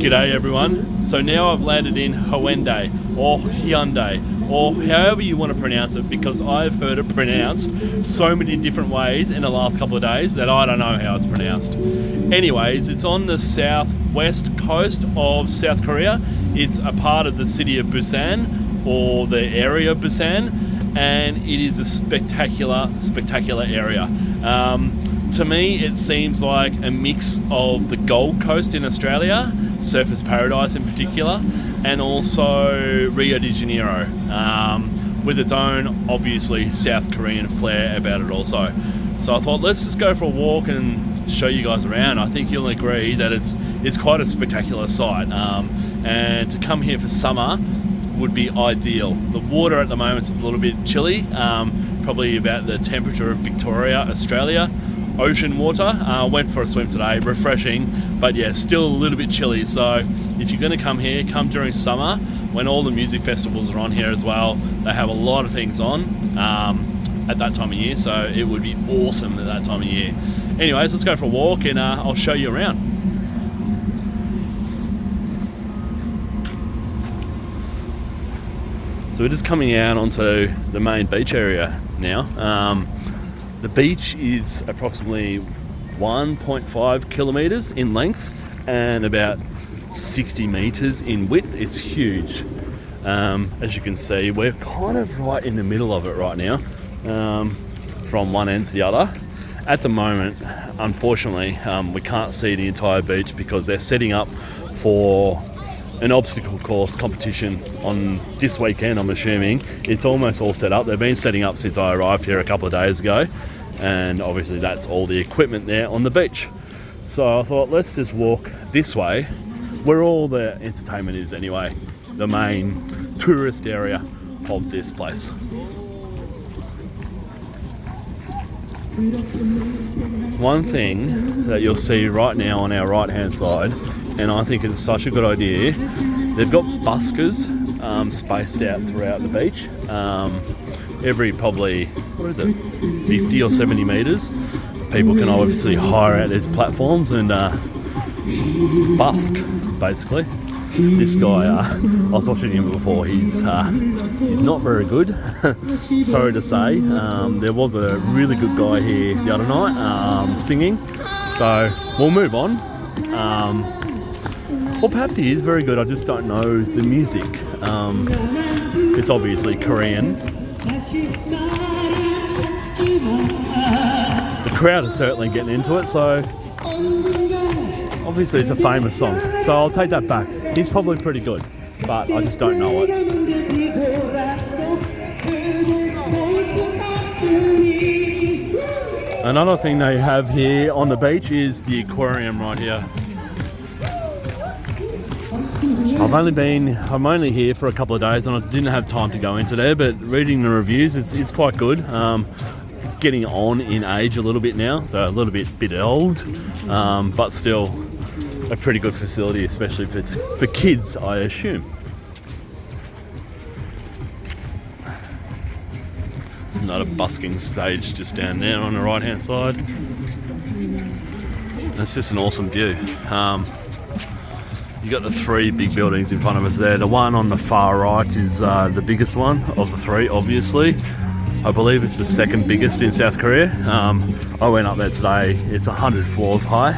G'day everyone. So now I've landed in Hyundai or Hyundai or however you want to pronounce it, because I've heard it pronounced so many different ways in the last couple of days that I don't know how it's pronounced. Anyways, it's on the southwest coast of South Korea. It's a part of the city of Busan, or the area of Busan, and it is a spectacular area. To me, it seems like a mix of the Gold Coast in Australia, Surfers Paradise in particular, and also Rio de Janeiro, with its own, obviously, South Korean flair about it also. So I thought, let's just go for a walk and show you guys around. I think you'll agree that it's quite a spectacular sight, and to come here for summer would be ideal. The water at the moment is a little bit chilly, probably about the temperature of Victoria, Australia. Ocean water. Went for a swim today, refreshing, but yeah, still a little bit chilly. So if you're going to come here, come during summer when all the music festivals are on here as well. They have a lot of things on at that time of year, so it would be awesome at that time of year. Anyways, let's go for a walk and I'll show you around. So we're just coming out onto the main beach area now. The beach is approximately 1.5 kilometers in length and about 60 meters in width. It's huge. As you can see, we're kind of right in the middle of it right now, from one end to the other. At the moment, unfortunately, we can't see the entire beach because they're setting up for an obstacle course competition on this weekend, I'm assuming. It's almost all set up. They've been setting up since I arrived here a couple of days ago. And obviously that's all the equipment there on the beach. So I thought, let's just walk this way where all the entertainment is anyway, the main tourist area of this place. One thing that you'll see right now on our right hand side, and I think it's such a good idea, they've got buskers spaced out throughout the beach. Every probably, 50 or 70 meters, people can obviously hire out these platforms and busk, basically. This guy, I was watching him before, he's not very good, sorry to say. There was a really good guy here the other night, singing, so we'll move on. Or perhaps he is very good, I just don't know the music. It's obviously Korean. The crowd is certainly getting into it, so obviously it's a famous song. So I'll take that back. He's probably pretty good, but I just don't know it. Another thing they have here on the beach is the aquarium right here. I'm only here for a couple of days and I didn't have time to go into there, but reading the reviews, it's quite good. It's getting on in age a little bit now, so a little bit old, but still a pretty good facility, especially if it's for kids, I assume. Another busking stage just down there on the right hand side. It's just an awesome view. You've got the three big buildings in front of us there. The one on the far right is the biggest one of the three, obviously. I believe it's the second biggest in South Korea. I went up there today. It's 100 floors high.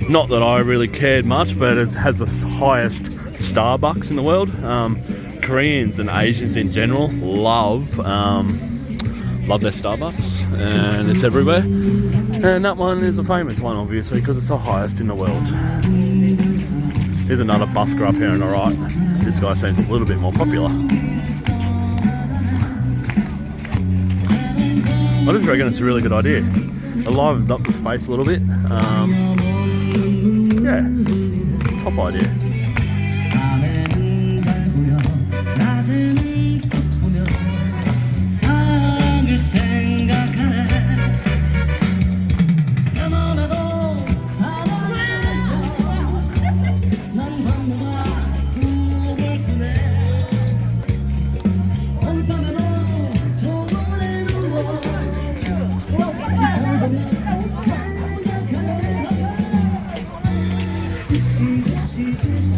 Not that I really cared much, but it has the highest Starbucks in the world. Koreans and Asians in general love their Starbucks, and it's everywhere. And that one is a famous one, obviously, because it's the highest in the world. Here's another busker up here on the right. This guy seems a little bit more popular. I just reckon it's a really good idea. It livens up the space a little bit. Yeah, top idea.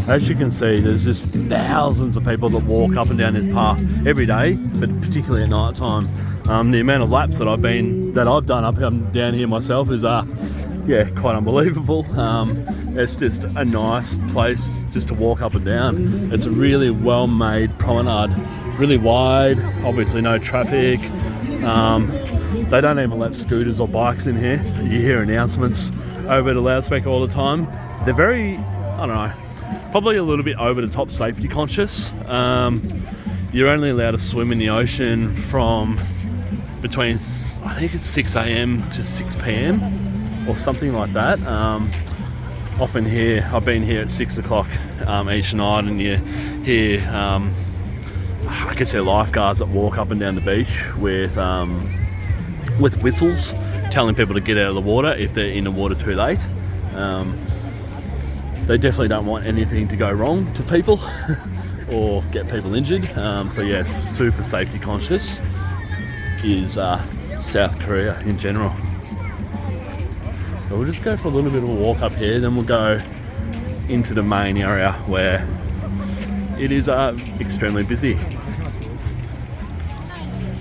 As you can see, there's just thousands of people that walk up and down this path every day, but particularly at night time. The amount of laps that I've done up and down here myself is quite unbelievable. It's just a nice place just to walk up and down. It's a really well-made promenade, really wide, obviously no traffic. They don't even let scooters or bikes in here. You hear announcements over the loudspeaker all the time. They're very, I don't know, probably a little bit over the top safety conscious. You're only allowed to swim in the ocean from between, I think it's 6 a.m. to 6 p.m. or something like that. Often here, I've been here at 6 o'clock each night, and you hear, I guess they're lifeguards that walk up and down the beach with whistles, telling people to get out of the water if they're in the water too late. They definitely don't want anything to go wrong to people or get people injured. So yeah, super safety conscious is South Korea in general. So we'll just go for a little bit of a walk up here, then we'll go into the main area where it is extremely busy.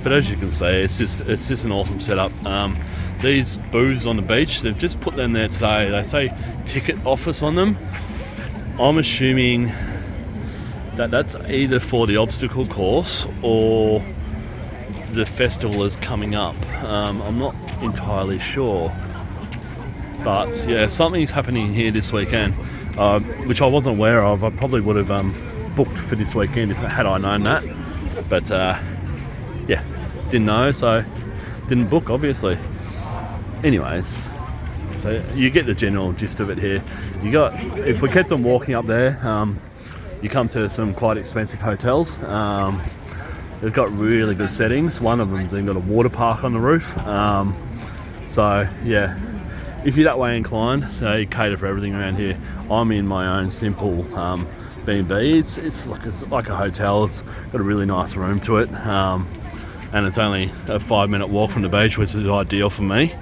But as you can see, it's just an awesome setup. These booths on the beach, they've just put them there today. They say ticket office on them. I'm assuming that that's either for the obstacle course or the festival is coming up. I'm not entirely sure. But yeah, something's happening here this weekend, which I wasn't aware of. I probably would have booked for this weekend had I known that. But yeah, didn't know, so didn't book, obviously. Anyways, so you get the general gist of it here. If we kept on walking up there, you come to some quite expensive hotels. They've got really good settings. One of them's even got a water park on the roof. So yeah, if you're that way inclined, they cater for everything around here. I'm in my own simple B&B. It's like a hotel. It's got a really nice room to it, and it's only a 5-minute walk from the beach, which is ideal for me.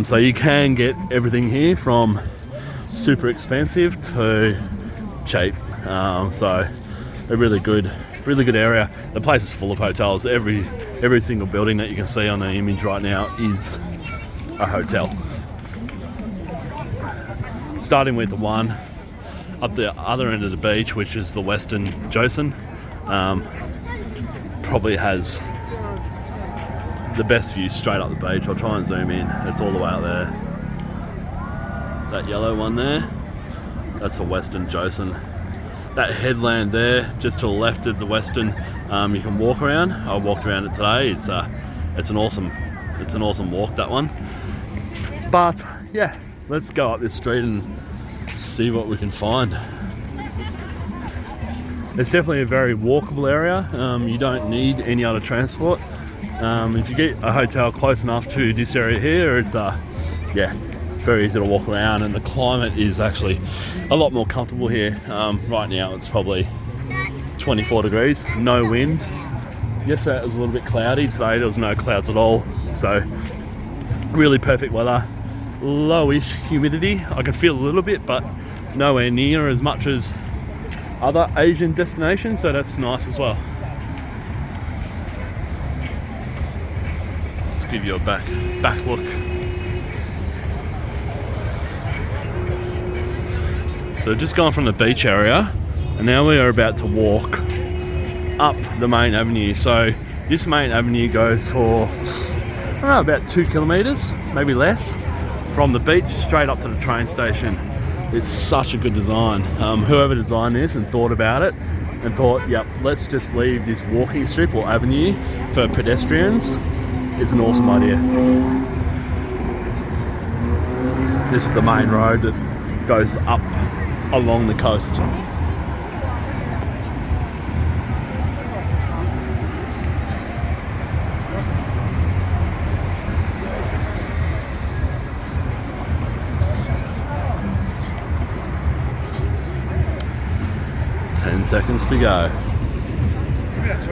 So you can get everything here from super expensive to cheap. So a really good area. The place is full of hotels. Every single building that you can see on the image right now is a hotel. Starting with the one up the other end of the beach, which is the Westin Joseon, probably has the best view straight up the beach. I'll try and zoom in. It's all the way out there. That yellow one there, that's the Westin Joseon. That headland there, just to the left of the Westin, you can walk around. I walked around it today. It's an awesome walk, that one. But yeah, let's go up this street and see what we can find. It's definitely a very walkable area. You don't need any other transport. If you get a hotel close enough to this area here, it's very easy to walk around, and the climate is actually a lot more comfortable here. Right now it's probably 24 degrees, no wind. Yesterday it was a little bit cloudy. Today there was no clouds at all, so really perfect weather. Lowish humidity, I can feel a little bit, but nowhere near as much as other Asian destinations, so that's nice as well. Let's give you a back look. So just gone from the beach area, and now we are about to walk up the main avenue. So this main avenue goes for, I don't know, about 2 kilometres, maybe less, from the beach straight up to the train station. It's such a good design. Whoever designed this and thought about it and thought, yep, let's just leave this walking strip or avenue for pedestrians, it's an awesome idea. This is the main road that goes up along the coast. Seconds to go. As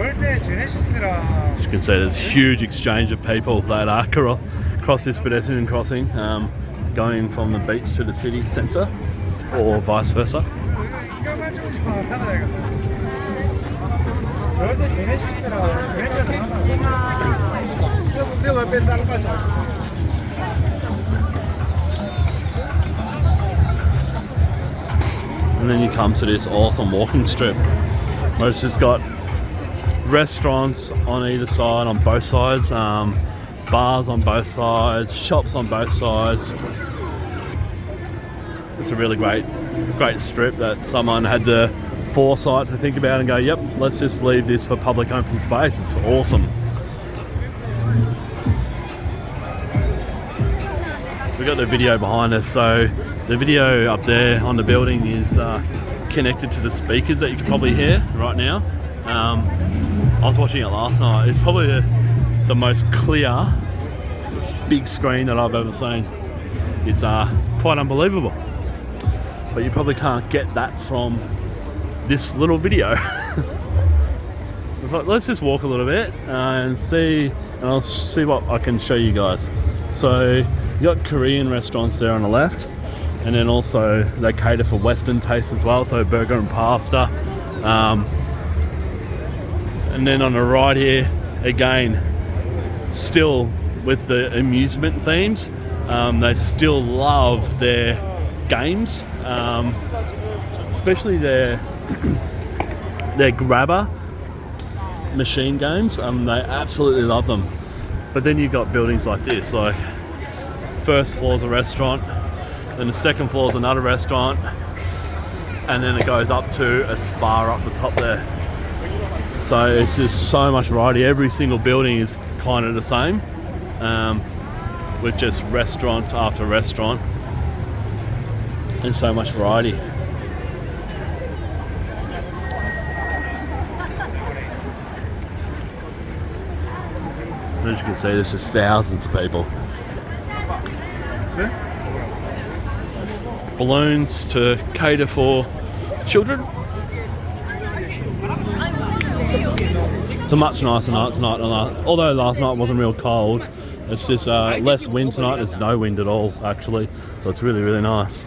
you can see, there's a huge exchange of people that are across this pedestrian crossing, going from the beach to the city centre, or vice versa. And then you come to this awesome walking strip where it's just got restaurants on either side, on both sides, bars on both sides, shops on both sides. Just a really great strip that someone had the foresight to think about and go, yep, let's just leave this for public open space. It's awesome. We've got the video behind us, so the video up there on the building is connected to the speakers that you can probably hear right now. I was watching it last night. It's probably the most clear big screen that I've ever seen. It's quite unbelievable. But you probably can't get that from this little video. Let's just walk a little bit and I'll see what I can show you guys. So you got Korean restaurants there on the left, and then also they cater for Western taste as well, so burger and pasta. And then on the right here, again, still with the amusement themes, they still love their games, especially their grabber machine games. They absolutely love them. But then you've got buildings like this, like first floor is a restaurant, then the second floor is another restaurant, and then it goes up to a spa up the top there. So it's just so much variety. Every single building is kind of the same, with just restaurant after restaurant and so much variety. As you can see, there's just thousands of people. Balloons to cater for children. It's a much nicer night tonight. Although last night wasn't real cold, it's just less wind tonight. There's no wind at all, actually. So it's really, really nice.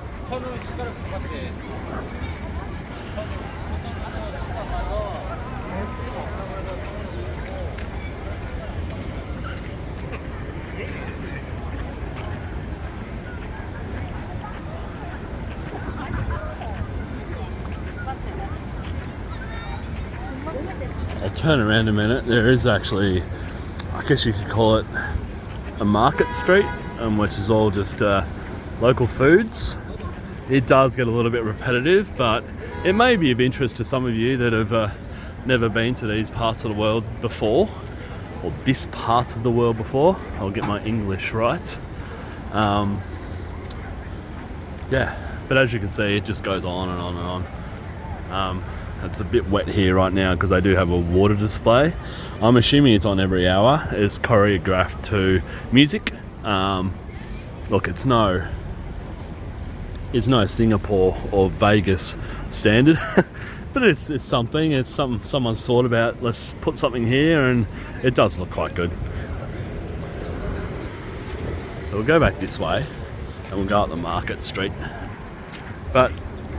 I'll turn around a minute. There is actually, I guess you could call it a market street, which is all just local foods. It does get a little bit repetitive, but it may be of interest to some of you that have never been to these parts of the world before, or this part of the world before. I'll get my English right. Yeah, but as you can see, it just goes on and on and on. It's a bit wet here right now because I do have a water display. I'm assuming it's on every hour. It's choreographed to music. Look, it's no Singapore or Vegas standard, but it's something. It's something someone's thought about. Let's put something here, and it does look quite good. So we'll go back this way, and we'll go up the market street. But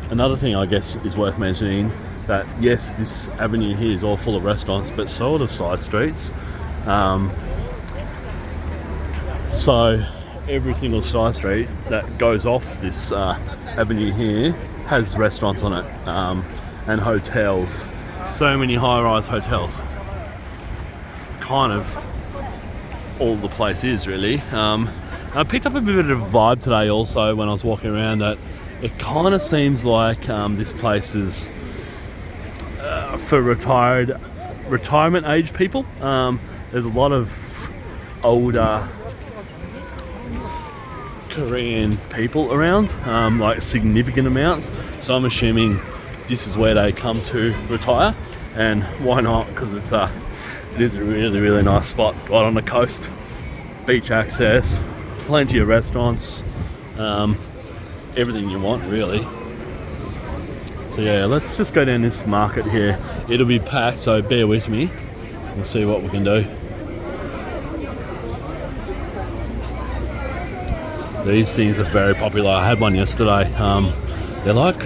another thing I guess is worth mentioning, that yes, this avenue here is all full of restaurants, but so are the side streets. So every single side street that goes off this avenue here has restaurants on it, and hotels. So many high-rise hotels. It's kind of all the place is, really. I picked up a bit of a vibe today also when I was walking around, that it kind of seems like this place is for retirement age people. There's a lot of older Korean people around, like significant amounts. So I'm assuming this is where they come to retire, and why not? Because it is a really, really nice spot right on the coast. Beach access, plenty of restaurants, everything you want, really. So yeah, let's just go down this market here. It'll be packed, so bear with me. We'll see what we can do. These things are very popular. I had one yesterday. They're like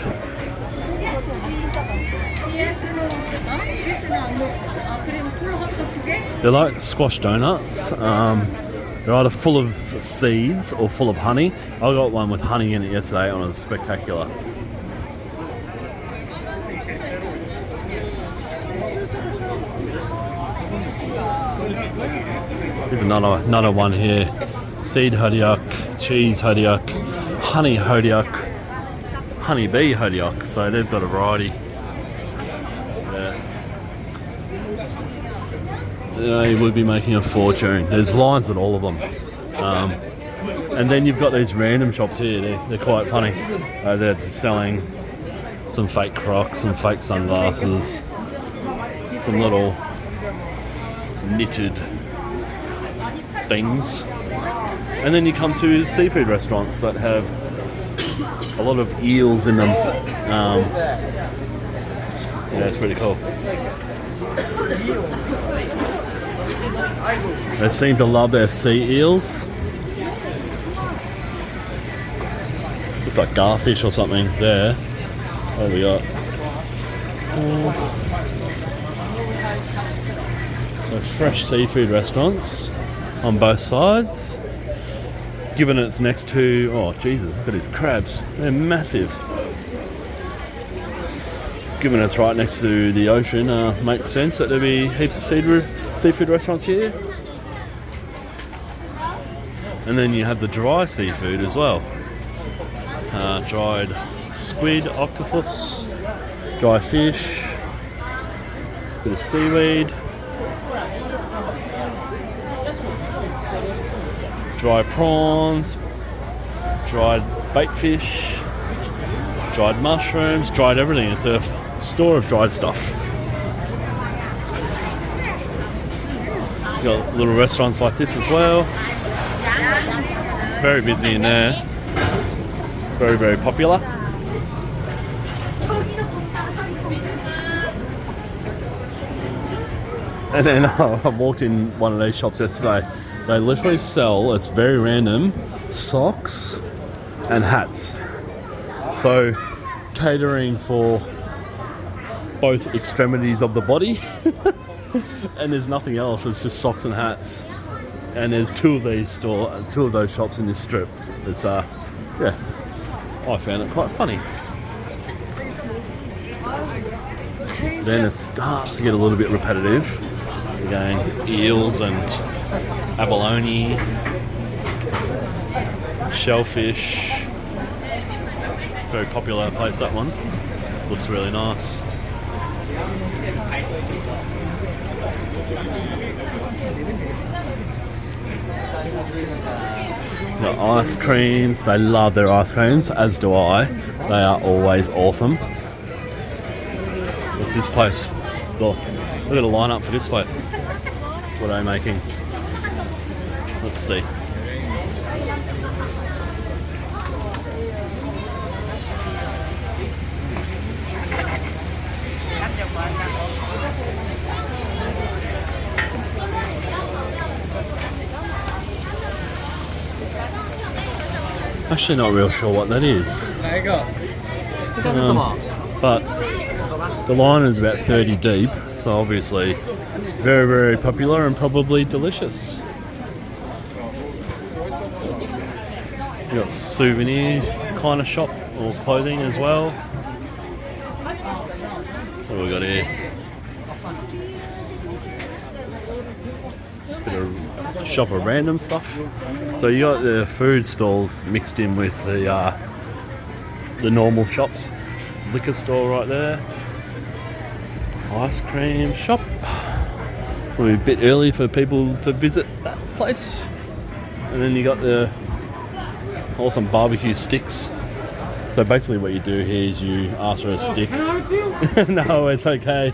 They're like squash donuts. They're either full of seeds or full of honey. I got one with honey in it yesterday and it was spectacular. Here's another one here. Seed hodioke, cheese hodioke, honey hodioke, honeybee hodioke. So they've got a variety. They would be making a fortune. There's lines at all of them. And then you've got these random shops here. They're quite funny. They're selling some fake Crocs, some fake sunglasses, some little knitted things. And then you come to seafood restaurants that have a lot of eels in them. Yeah, it's pretty cool. They seem to love their sea eels. Looks like garfish or something there. What have we got? So fresh seafood restaurants on both sides. Given it's next to, oh Jesus, look at these crabs. They're massive. Given it's right next to the ocean, makes sense that there'll be heaps of seafood restaurants here. And then you have the dry seafood as well. Dried squid, octopus, dry fish, bit of seaweed, dry prawns, dried bait fish, dried mushrooms, dried everything. It's a store of dried stuff. You've got little restaurants like this as well. Very busy in there. Very, very popular. And then I walked in one of these shops yesterday. They literally sell, it's very random, socks and hats. So catering for both extremities of the body. And there's nothing else, it's just socks and hats. And there's two of those shops in this strip. It's yeah, I found it quite funny. Then it starts to get a little bit repetitive. Again, eels and abalone, shellfish. Very popular place, that one. Looks really nice. The ice creams, they love their ice creams, as do I. They are always awesome. What's this place? Look at the lineup for this place. What are they making? Let's see. Actually not real sure what that is. But the line is about 30 deep, so obviously very, very popular and probably delicious. You got souvenir kind of shop or clothing as well. What do we got here? Bit of shop of random stuff. So you got the food stalls mixed in with the normal shops. Liquor store right there. Ice cream shop. Probably a bit early for people to visit that place. And then you got the awesome barbecue sticks. So basically what you do here is you ask for a stick. No, it's okay.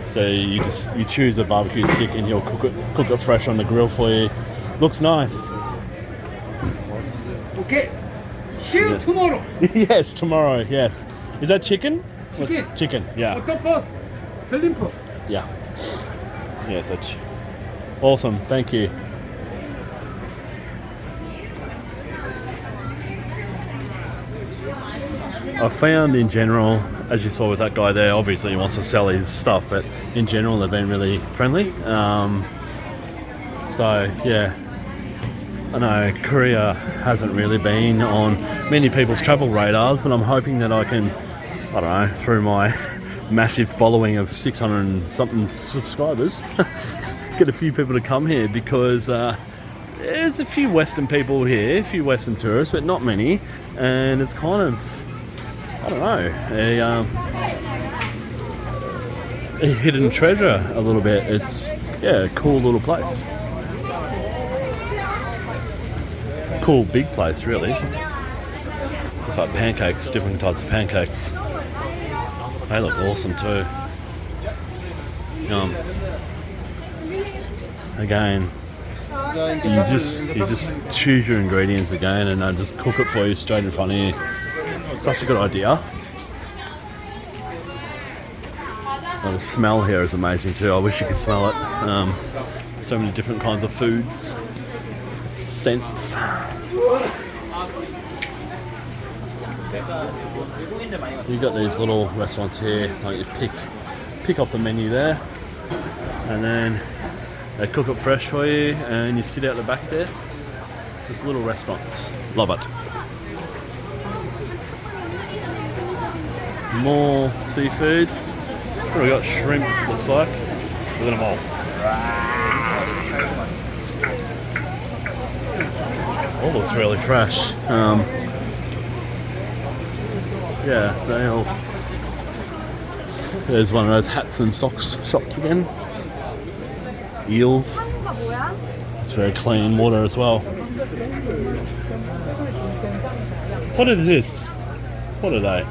So you choose a barbecue stick and he'll cook it fresh on the grill for you. Looks nice. Okay. See you tomorrow. Yes, tomorrow. Yes. Is that chicken? Chicken. Chicken. Yeah. Octopus. Shrimp. Yeah. Yes. Awesome. Thank you. I've found in general, as you saw with that guy there, obviously he wants to sell his stuff, but in general they've been really friendly. So yeah, I know Korea hasn't really been on many people's travel radars, but I'm hoping that I can, I don't know, through my massive following of 600 and something subscribers, get a few people to come here, because there's a few Western people here, a few Western tourists, but not many, and it's kind of, I don't know, a hidden treasure a little bit. It's, yeah, a cool little place. Cool big place, really. It's like pancakes, different types of pancakes. They look awesome too. Again, you just choose your ingredients again, and they just cook it for you straight in front of you. Such a good idea. Oh, the smell here is amazing too. I wish you could smell it. So many different kinds of foods, scents. You've got these little restaurants here, like you pick off the menu there, and then they cook it fresh for you, and you sit out the back there. Just little restaurants. Love it. More seafood. What do we got? Shrimp, looks like. Look at them all. All looks really fresh. Yeah, they all. There's one of those hats and socks shops again. Eels. It's very clean water as well. What is this? What are they?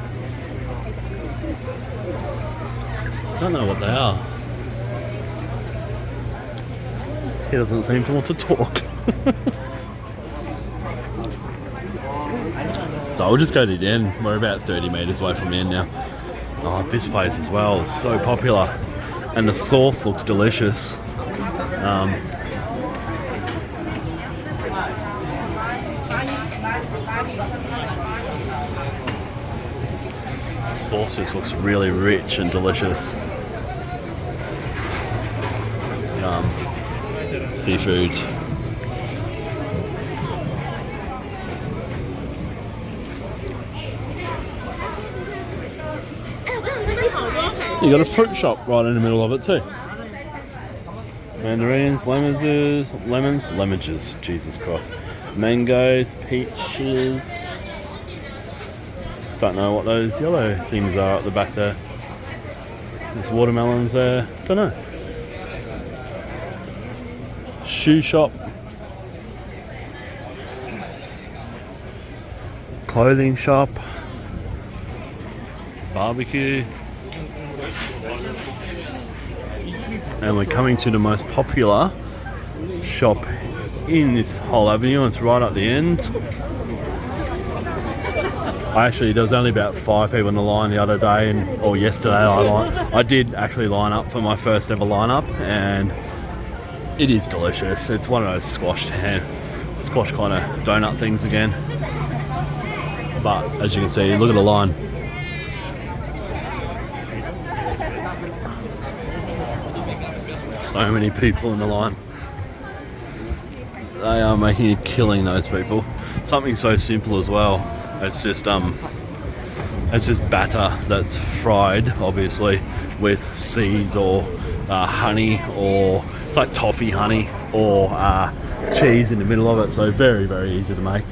I don't know what they are. He doesn't seem to want to talk. So I'll just go to the end. We're about 30 metres away from the end now. Oh, this place as well is so popular. And the sauce looks delicious. The sauce just looks really rich and delicious. Seafood. You got a fruit shop right in the middle of it too. Mandarins, lemons, Jesus Christ. Mangoes, peaches. Don't know what those yellow things are at the back there. There's watermelons there. Don't know. Shoe shop. Clothing shop. Barbecue. And we're coming to the most popular shop in this whole avenue. It's right at the end. There was only about 5 people in the line the other day, or yesterday. I did actually line up for my first ever lineup, and it is delicious. It's one of those squash kind of donut things again. But as you can see, look at the line. So many people in the line. They are making a killing, those people. Something so simple as well. It's just batter that's fried, obviously, with seeds or honey, or it's like toffee honey, or cheese in the middle of it. So very, very easy to make.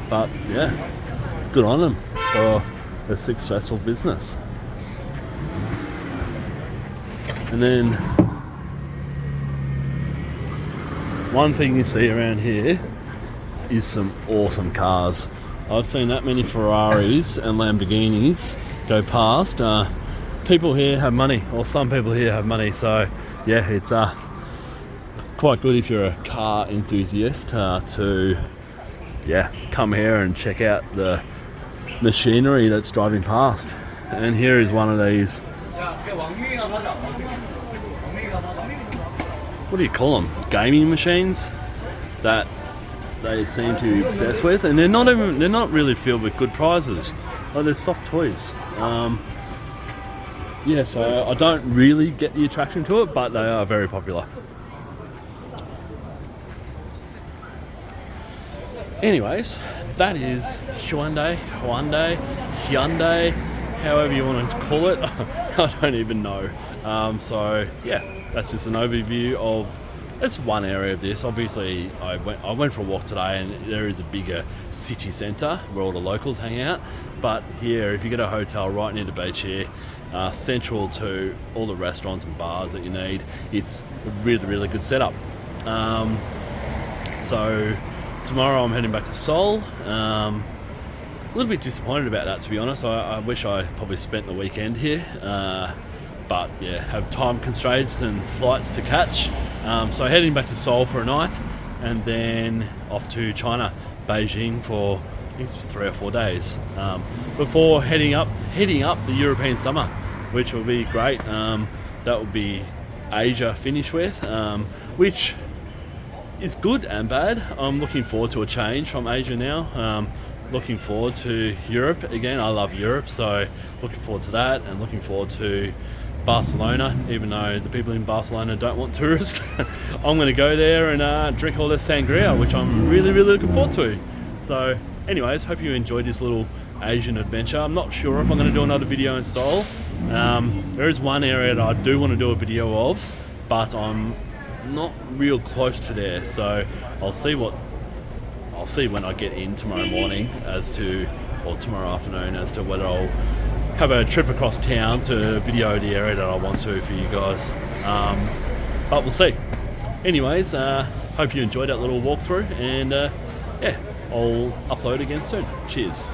But yeah, good on them for a successful business. And then one thing you see around here is some awesome cars. I've seen that many Ferraris and Lamborghinis go past. People here have money, or some people here have money, so yeah, it's quite good if you're a car enthusiast to come here and check out the machinery that's driving past. And here is one of these, what do you call them, gaming machines that they seem to be obsessed with, and they're not really filled with good prizes. Oh, there's soft toys. Yeah, so I don't really get the attraction to it, but they are very popular. Anyways, that is Hyundai, however you want to call it. I don't even know. So yeah, that's just an overview of. It's one area of this. Obviously, I went for a walk today, and there is a bigger city centre where all the locals hang out. But here, if you get a hotel right near the beach here, central to all the restaurants and bars that you need, it's a really, really good setup. So tomorrow I'm heading back to Seoul. A little bit disappointed about that, to be honest. I wish I probably spent the weekend here. But yeah, have time constraints and flights to catch. So heading back to Seoul for a night, and then off to China, Beijing for I think it's 3 or 4 days before heading up the European summer, which will be great. That will be Asia finish with, which is good and bad. I'm looking forward to a change from Asia now. Looking forward to Europe again. I love Europe, so looking forward to that, and looking forward to Barcelona, even though the people in Barcelona don't want tourists. I'm going to go there and drink all this sangria, which I'm really, really looking forward to. So anyways, hope you enjoyed this little Asian adventure. I'm not sure if I'm going to do another video in Seoul. There is one area that I do want to do a video of, but I'm not real close to there, so I'll see when I get in tomorrow morning or tomorrow afternoon as to whether I'll have a trip across town to video the area that I want to for you guys. But we'll see. Anyways, hope you enjoyed that little walkthrough, and yeah, I'll upload again soon. Cheers.